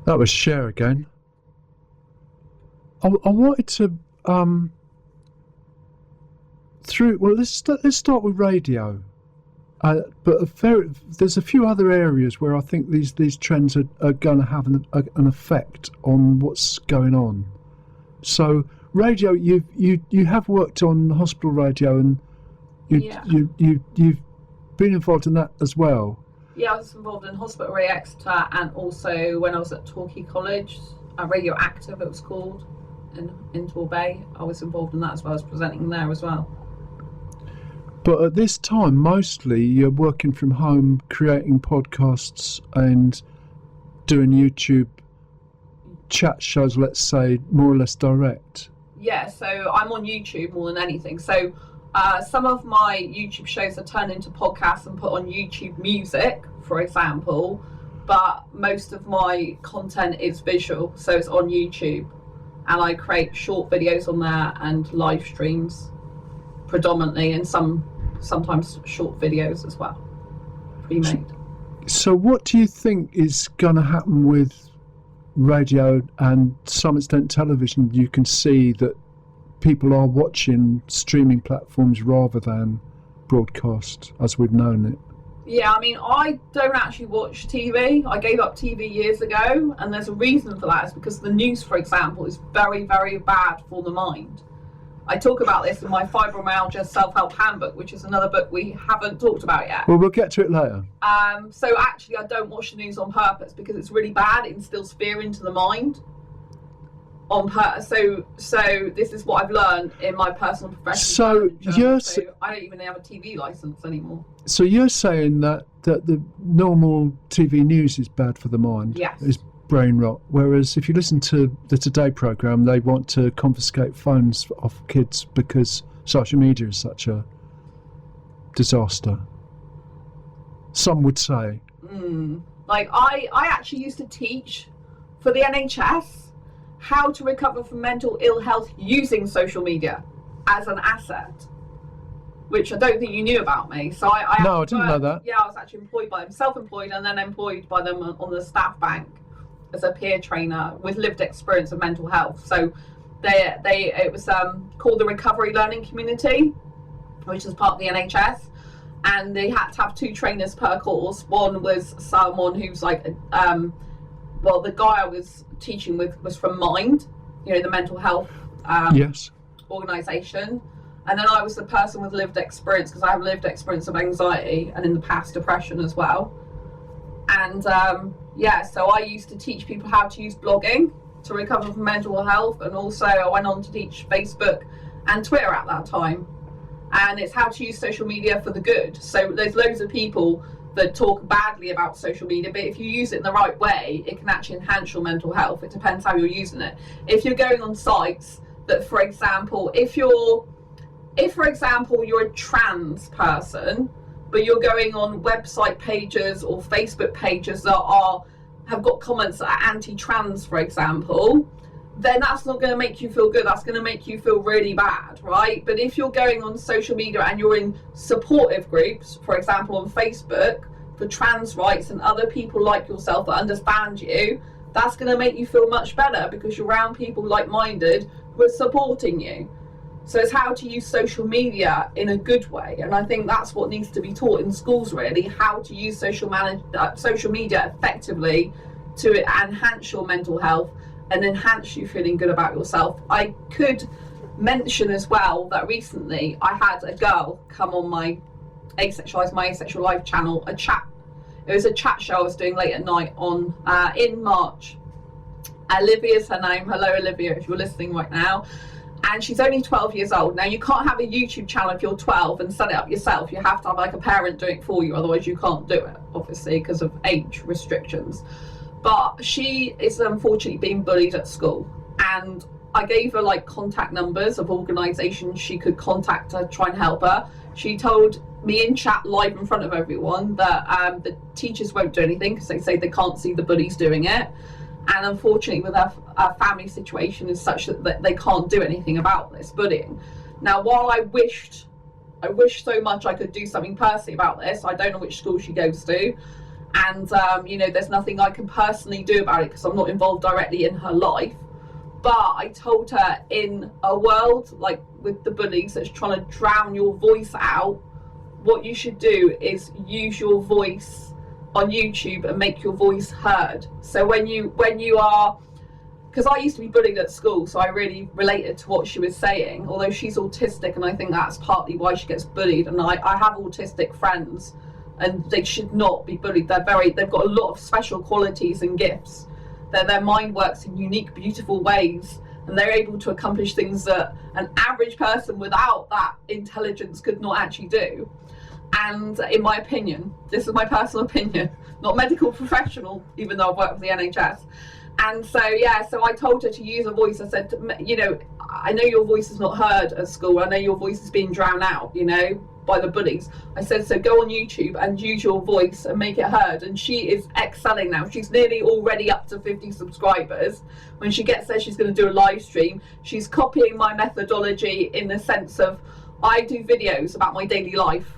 That was Cher again. I wanted to let's start with radio. But there's a few other areas where I think these trends are going to have an effect on what's going on. So radio, you have worked on hospital radio, and you've been involved in that as well. Yeah, I was involved in Hospital Radio Exeter, and also when I was at Torquay College, Radioactive it was called, in Torbay. I was involved in that as well. I was presenting there as well. But at this time, mostly you're working from home, creating podcasts and doing YouTube chat shows, let's say, more or less direct. Yeah, so I'm on YouTube more than anything. So some of my YouTube shows are turned into podcasts and put on YouTube Music, for example, but most of my content is visual, so it's on YouTube, and I create short videos on there and live streams predominantly, and sometimes short videos as well, pre-made. So what do you think is going to happen with radio and to some extent television? You can see that people are watching streaming platforms rather than broadcast as we've known it. Yeah, I mean, I don't actually watch TV. I gave up TV years ago, and there's a reason for that. It's because the news, for example, is very, very bad for the mind. I talk about this in my Fibromyalgia Self-Help Handbook, which is another book we haven't talked about yet. Well, we'll get to it later. So actually, I don't watch the news on purpose because it's really bad. It instills fear into the mind. On purpose. So this is what I've learned in my personal professional journey. So I don't even have a TV license anymore. So you're saying that the normal TV news is bad for the mind? Yes. Is brain rot. Whereas if you listen to the Today programme, they want to confiscate phones off kids because social media is such a disaster. Some would say. Like I actually used to teach for the NHS how to recover from mental ill health using social media as an asset, which I don't think you knew about me. So I didn't know that. Yeah, I was actually employed by them, self-employed, and then employed by them on the staff bank as a peer trainer with lived experience of mental health. So it was called the Recovery Learning Community, which is part of the NHS, and they had to have 2 trainers per course. One was someone who's like the guy I was teaching with was from Mind, the mental health organisation, and then I was the person with lived experience, because I have lived experience of anxiety and in the past depression as well. And so I used to teach people how to use blogging to recover from mental health, and also I went on to teach Facebook and Twitter at that time, and it's how to use social media for the good. So there's loads of people that talk badly about social media, but if you use it in the right way, it can actually enhance your mental health. It depends how you're using it. If you're going on sites that, for example, if for example you're a trans person, but you're going on website pages or Facebook pages that have got comments that are anti-trans, for example, then that's not going to make you feel good. That's going to make you feel really bad, right? But if you're going on social media and you're in supportive groups, for example on Facebook, for trans rights and other people like yourself that understand you, that's going to make you feel much better because you're around people like-minded who are supporting you. So it's how to use social media in a good way, and I think that's what needs to be taught in schools, really, how to use social media effectively to enhance your mental health and enhance you feeling good about yourself. I could mention as well that recently I had a girl come on my Asexual Life channel, it was a chat show I was doing late at night on in March. Olivia's her name. Hello Olivia, if you're listening right now. And she's only 12 years old. Now, you can't have a YouTube channel if you're 12 and set it up yourself. You have to have like a parent doing it for you, otherwise you can't do it, obviously, because of age restrictions. But she is unfortunately being bullied at school, and I gave her like contact numbers of organisations she could contact to try and help her. She told me in chat live in front of everyone that the teachers won't do anything because they say they can't see the bullies doing it. And unfortunately, with our family situation is such that they can't do anything about this bullying. Now, while I wish so much I could do something personally about this, I don't know which school she goes to, and there's nothing I can personally do about it because I'm not involved directly in her life. But I told her, in a world like with the bullies that's trying to drown your voice out, what you should do is use your voice on YouTube and make your voice heard. So when you are, because I used to be bullied at school, so I really related to what she was saying, although she's autistic, and I think that's partly why she gets bullied. And I have autistic friends, and they should not be bullied. They've got a lot of special qualities and gifts. Their mind works in unique, beautiful ways, and they're able to accomplish things that an average person without that intelligence could not actually do. And in my opinion, this is my personal opinion, not medical professional, even though I've worked with the NHS. And so I told her to use her voice. I said, I know your voice is not heard at school. I know your voice is being drowned out, by the bullies. I said, so go on YouTube and use your voice and make it heard. And she is excelling now. She's nearly already up to 50 subscribers. When she gets there, she's going to do a live stream. She's copying my methodology in the sense of, I do videos about my daily life.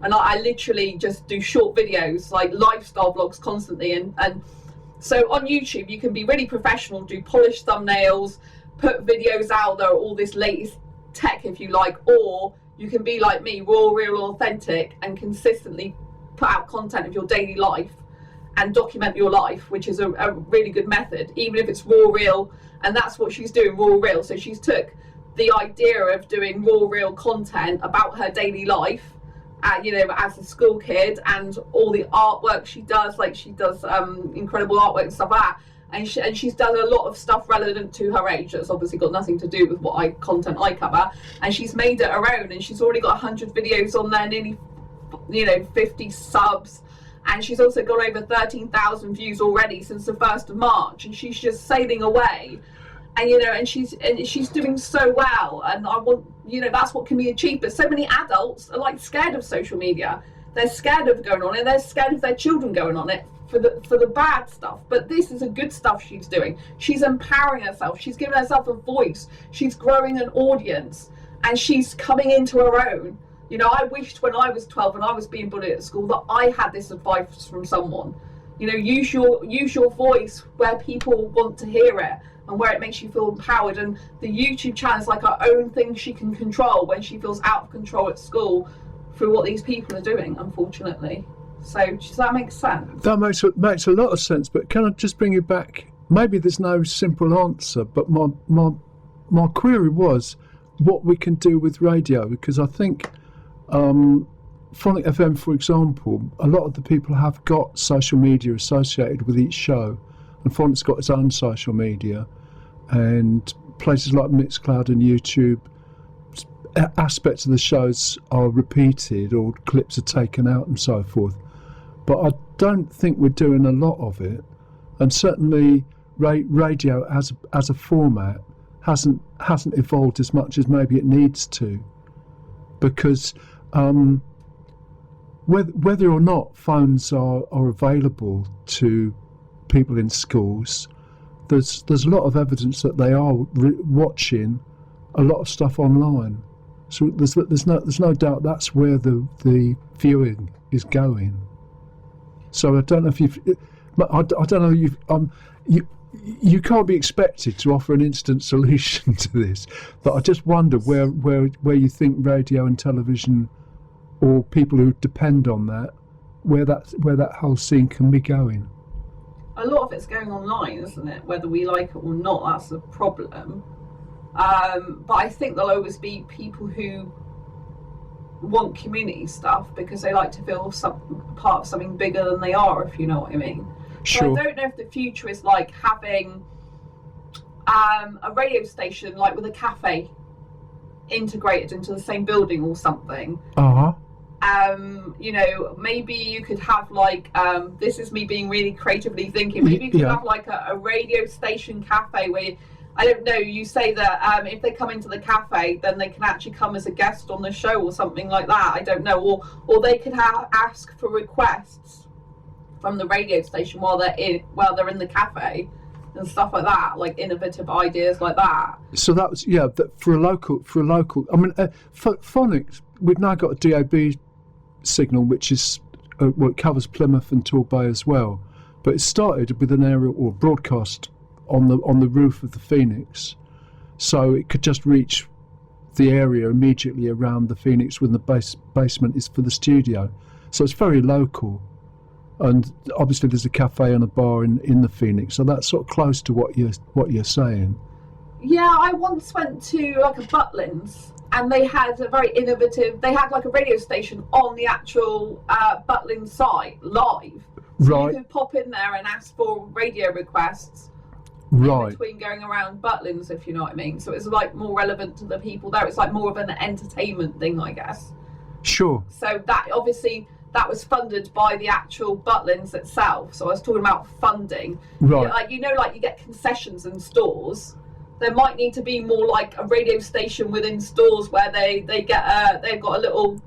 And I literally just do short videos, like lifestyle vlogs constantly. And so on YouTube, you can be really professional, do polished thumbnails, put videos out there, all this latest tech, if you like, or you can be like me, raw, real, authentic, and consistently put out content of your daily life and document your life, which is a really good method, even if it's raw, real. And that's what she's doing, raw, real. So she's took the idea of doing raw, real content about her daily life, as a school kid, and all the artwork she does, like she does incredible artwork and stuff like that. And she's done a lot of stuff relevant to her age that's obviously got nothing to do with content I cover. And she's made it her own, and she's already got 100 videos on there, nearly 50 subs. And she's also got over 13,000 views already since the 1st of March. And she's just sailing away. And she's doing so well. And I want, that's what can be achieved. But so many adults are like scared of social media. They're scared of going on it. They're scared of their children going on it for the bad stuff. But this is the good stuff she's doing. She's empowering herself. She's giving herself a voice. She's growing an audience, and she's coming into her own. I wished when I was 12 and I was being bullied at school that I had this advice from someone. Use your voice where people want to hear it and where it makes you feel empowered. And the YouTube channel is like her own thing she can control when she feels out of control at school through what these people are doing, unfortunately. So does that make sense? That makes a lot of sense. But can I just bring you back? Maybe there's no simple answer, but my query was what we can do with radio, because I think Phonic FM, for example, a lot of the people have got social media associated with each show, and Phonic's got its own social media, and places like Mixcloud and YouTube, aspects of the shows are repeated or clips are taken out and so forth. But I don't think we're doing a lot of it, and certainly radio as a format hasn't evolved as much as maybe it needs to, because whether or not phones are available to people in schools, there's a lot of evidence that they are watching a lot of stuff online. So there's no doubt that's where the viewing is going. So I don't know if you can't be expected to offer an instant solution to this, but I just wonder where you think radio and television, or people who depend on that, where that whole scene can be going. A lot of it's going online, isn't it? Whether we like it or not, that's the problem. But I think there'll always be people who want community stuff because they like to feel part of something bigger than they are, if you know what I mean. Sure. So I don't know if the future is like having a radio station like with a cafe integrated into the same building or something. Maybe you could have like this is me being really creatively thinking, maybe you could have like a radio station cafe where, I don't know, you say that if they come into the cafe, then they can actually come as a guest on the show or something like that. I don't know, or they could ask for requests from the radio station while they're in the cafe and stuff like that, like innovative ideas like that. So that was for a local. I mean, Phonics, we've now got a DAB signal which is well, it covers Plymouth and Torbay as well. But it started with an aerial or broadcast on the roof of the Phoenix, so it could just reach the area immediately around the Phoenix when the basement is for the studio. So it's very local, and obviously there's a cafe and a bar in the Phoenix, so that's sort of close to what you're saying. Yeah, I once went to like a Butlins, and they had a very innovative. They had like a radio station on the actual Butlins site live. So Right. you could pop in there and ask for radio requests Right. in between going around Butlins, if you know what I mean. So it's like more relevant to the people there. It's like more of an entertainment thing, I guess. Sure. So that obviously that was funded by the actual Butlins itself. So I was talking about funding. Right. Like like you get concessions in stores. There might need to be more like a radio station within stores where they've got a little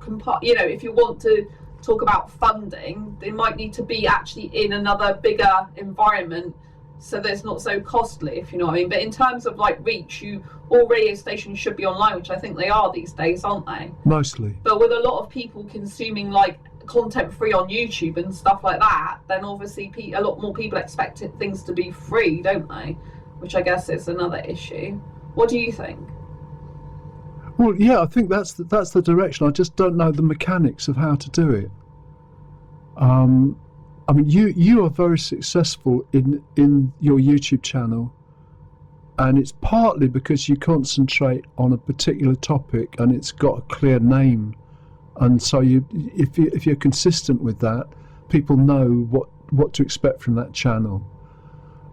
if you want to talk about funding, they might need to be actually in another bigger environment so that it's not so costly, if you know what I mean. But in terms of like reach, all radio stations should be online, which I think they are these days, aren't they? Mostly. But with a lot of people consuming like content free on YouTube and stuff like that, then obviously a lot more people expect things to be free, don't they? Which I guess is another issue. What do you think? Well, yeah, I think that's the direction. I just don't know the mechanics of how to do it. I mean, you are very successful in your YouTube channel, and it's partly because you concentrate on a particular topic and it's got a clear name, and so if you're consistent with that, people know what to expect from that channel.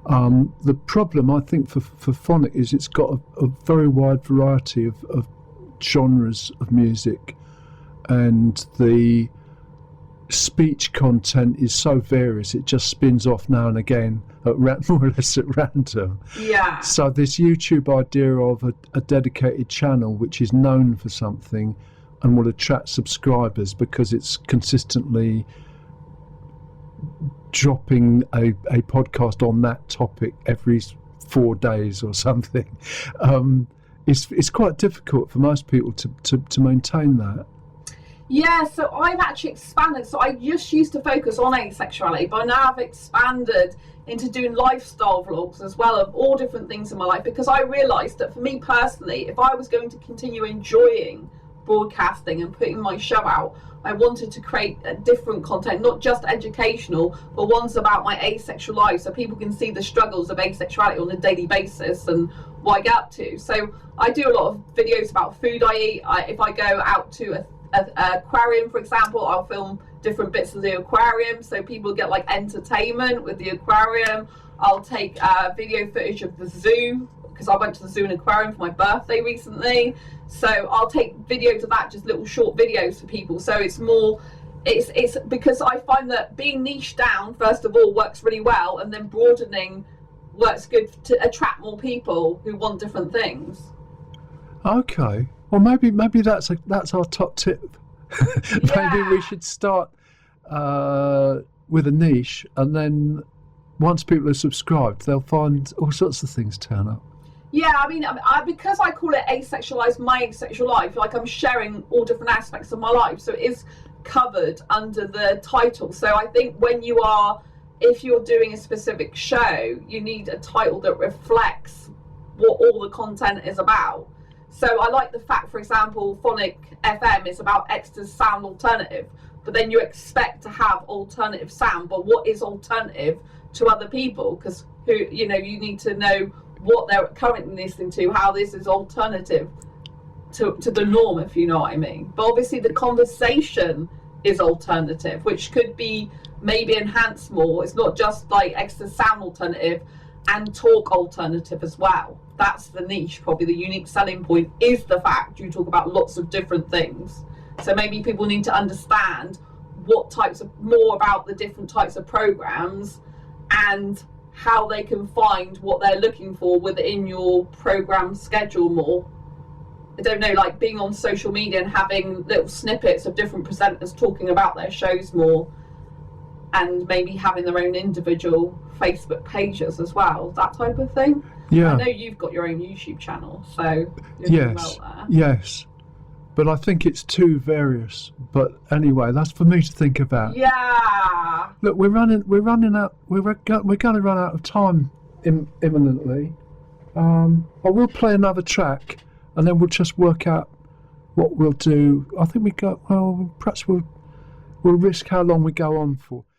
The problem, I think, for Phonic is it's got a very wide variety of genres of music, and the speech content is so various, it just spins off now and again more or less at random. Yeah. So this YouTube idea of a dedicated channel which is known for something and will attract subscribers because it's consistently dropping a podcast on that topic every 4 days or something, it's quite difficult for most people to maintain that. Yeah, so I've actually expanded. So I just used to focus on asexuality, but now I've expanded into doing lifestyle vlogs as well of all different things in my life, because I realised that for me personally, if I was going to continue enjoying broadcasting and putting my show out, I wanted to create a different content, not just educational, but ones about my asexual life, so people can see the struggles of asexuality on a daily basis and what I get up to. So I do a lot of videos about food I eat. If I go out to an aquarium, for example, I'll film different bits of the aquarium so people get like entertainment with the aquarium. I'll take video footage of the zoo, because I went to the zoo and aquarium for my birthday recently. So I'll take videos of that, just little short videos for people. So it's because I find that being niched down, first of all, works really well, and then broadening works good to attract more people who want different things. Okay. Well, maybe that's our top tip. Yeah. Maybe we should start with a niche, and then once people are subscribed, they'll find all sorts of things turn up. Yeah, I mean, because I call it asexualize my asexual life, like I'm sharing all different aspects of my life, so it is covered under the title. So I think if you're doing a specific show, you need a title that reflects what all the content is about. So I like the fact, for example, Phonic FM is about extra sound alternative, but then you expect to have alternative sound, but what is alternative to other people? Because you need to know what they're currently listening to, how this is alternative to the norm, if you know what I mean. But obviously the conversation is alternative, which could be maybe enhanced more. It's not just like extra sound alternative and talk alternative as well. That's the niche. Probably the unique selling point is the fact you talk about lots of different things. So maybe people need to understand more about the different types of programs and how they can find what they're looking for within your program schedule more. I don't know, like being on social media and having little snippets of different presenters talking about their shows more, and maybe having their own individual Facebook pages as well, that type of thing. Yeah. I know you've got your own YouTube channel, so yes, yes. But I think it's too various. But anyway, that's for me to think about. Yeah. Look, we're running out. We're going to run out of time imminently. I will play another track, and then we'll just work out what we'll do. I think perhaps we'll risk how long we go on for.